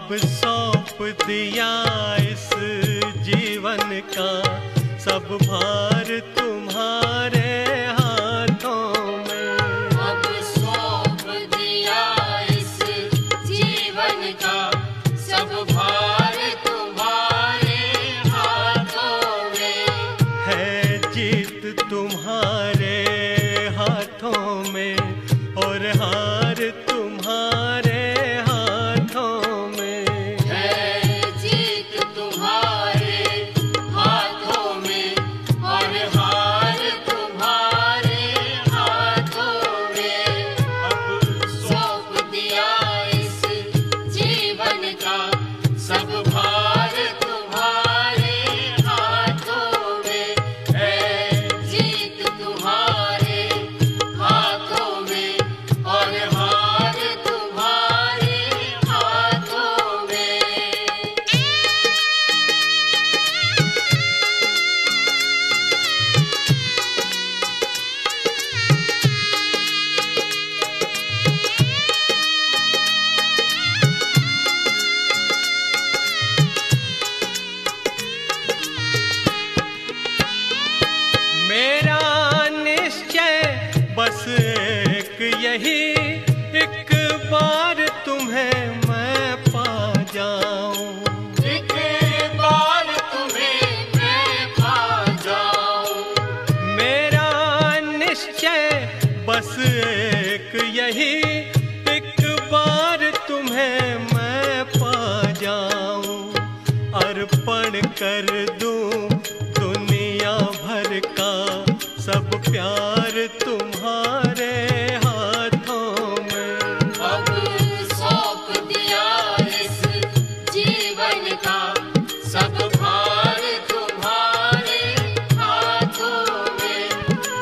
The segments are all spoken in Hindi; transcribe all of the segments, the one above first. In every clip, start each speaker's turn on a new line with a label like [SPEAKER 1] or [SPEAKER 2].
[SPEAKER 1] अब सौंप दिया इस जीवन का सब भार तुम्हारे हाथों में।
[SPEAKER 2] अब सौंप दिया इस जीवन का सब भार तुम्हारे हाथों में।
[SPEAKER 1] है जीत तुम्हारे हाथों में और हार तुम्हारे हाथों में।
[SPEAKER 2] है जीत तुम्हारे हाथों में और हार तुम्हारे हाथों में। अब सौंप दिया इस जीवन का सब भार तुम्हारे हाथों में। है जीत तुम्हारे हाथों में और हार तुम्हारे हाथों में।
[SPEAKER 1] मेरा निश्चय बस एक यही, एक बार तुम्हें मैं पा जाऊं।
[SPEAKER 2] एक बार तुम्हें मैं पा जाऊं।
[SPEAKER 1] मेरा निश्चय बस एक यही, एक बार तुम्हें मैं पा जाऊं। अर्पण कर दूं दुनिया भर का सब प्यार तुम्हारे हाथों में।
[SPEAKER 2] अब सौंप दिया इस जीवन का सब भार तुम्हारे हाथों में।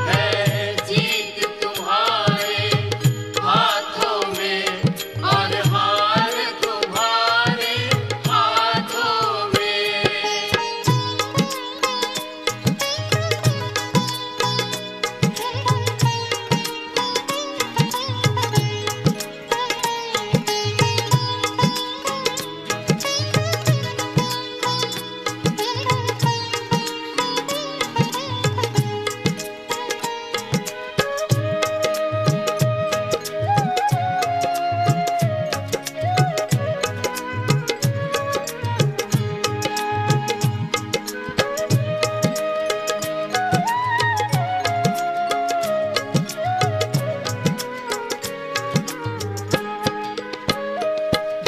[SPEAKER 2] है जीत तुम्हारे हाथों में और हार तुम्हारे हाथों में।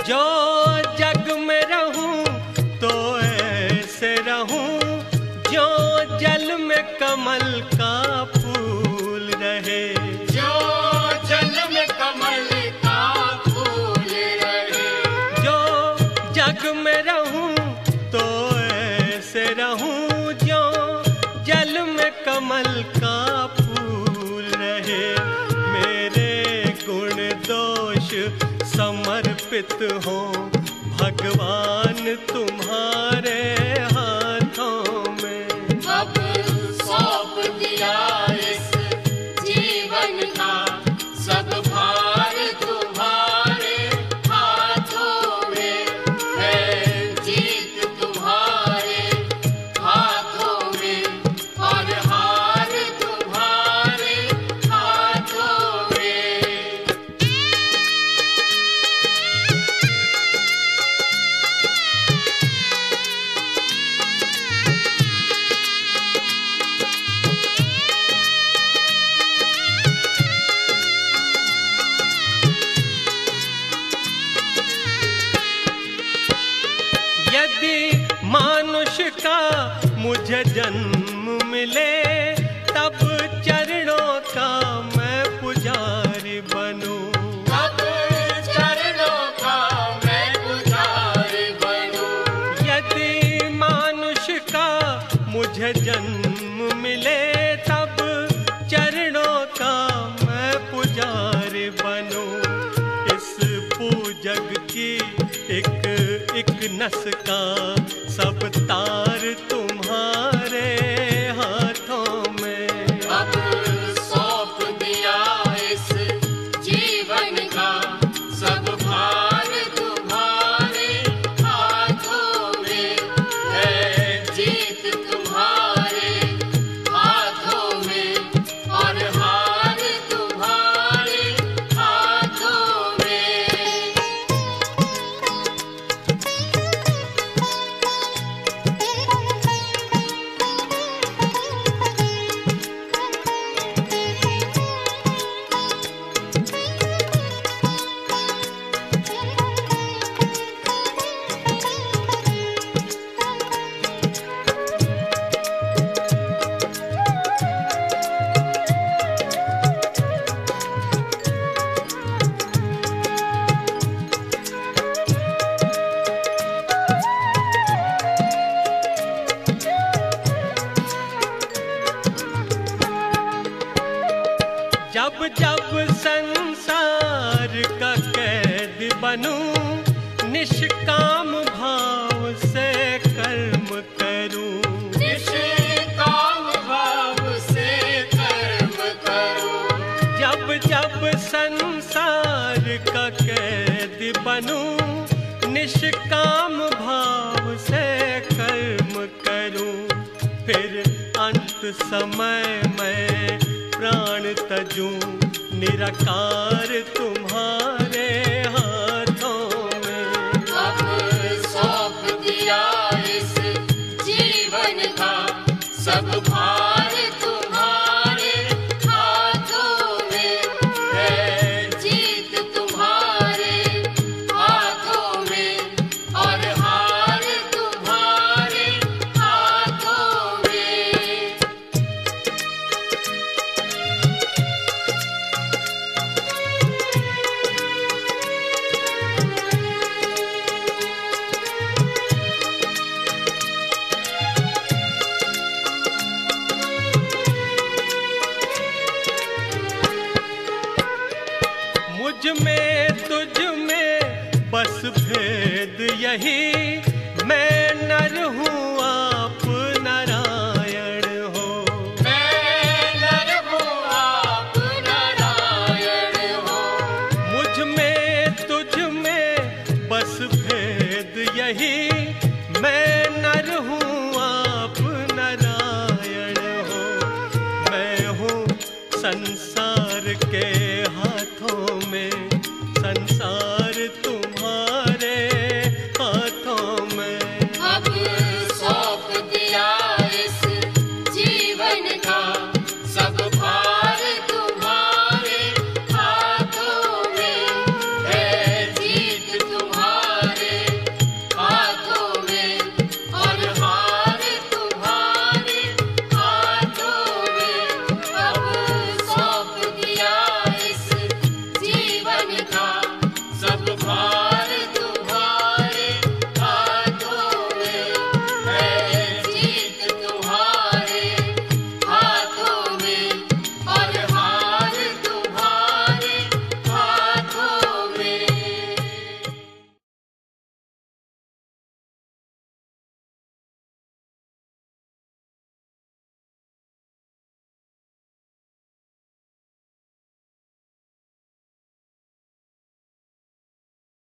[SPEAKER 1] जो जग में रहूं तो ऐसे रहूं जो जल में कमल का फूल रहे।
[SPEAKER 2] जो जल में कमल का फूल रहे।
[SPEAKER 1] जो जग में रहूं तो ऐसे रहूं जो जल में कमल का फूल रहे। मेरे गुण दोष समर्पित हो भगवान तुम्हारे हाथों में।
[SPEAKER 2] अब सौंप दिया इस जीवन का सब भार तुम्हारे हाथों में। है जीत तुम्हारे हाथों में और हार तुम्हारे हाथों में।
[SPEAKER 1] यदि मानुष का मुझे जन्म मिले तब चरणों का मैं पुजारी बनूं।
[SPEAKER 2] अब चरणों का मैं पुजारी बनूं।
[SPEAKER 1] यदि मानुष का मुझे जन्म मिले तब चरणों का मैं पुजारी बनूं। इस पूजग की एक नस का सब तार तुम्हारे हाथों में।
[SPEAKER 2] अब सौंप दिया इस जीवन का सब भार तुम्हारे
[SPEAKER 1] जब जब संसार का कैद बनूं, निष्काम भाव से कर्म करूं।
[SPEAKER 2] निष्काम भाव से कर्म करूं।
[SPEAKER 1] जब जब संसार का कैद बनूं, निष्काम भाव से कर्म करूं। फिर अंत समय में प्राण तजूं, निराकार तुम्हारे हाथों में।
[SPEAKER 2] अब सौंप दिया इस जीवन का सब भार तुम्हारे हाथों में है। जीत तुम्हारे हाथों में और हार तुम्हारे हाथों में।
[SPEAKER 1] मुझ में तुझ में बस भेद यही,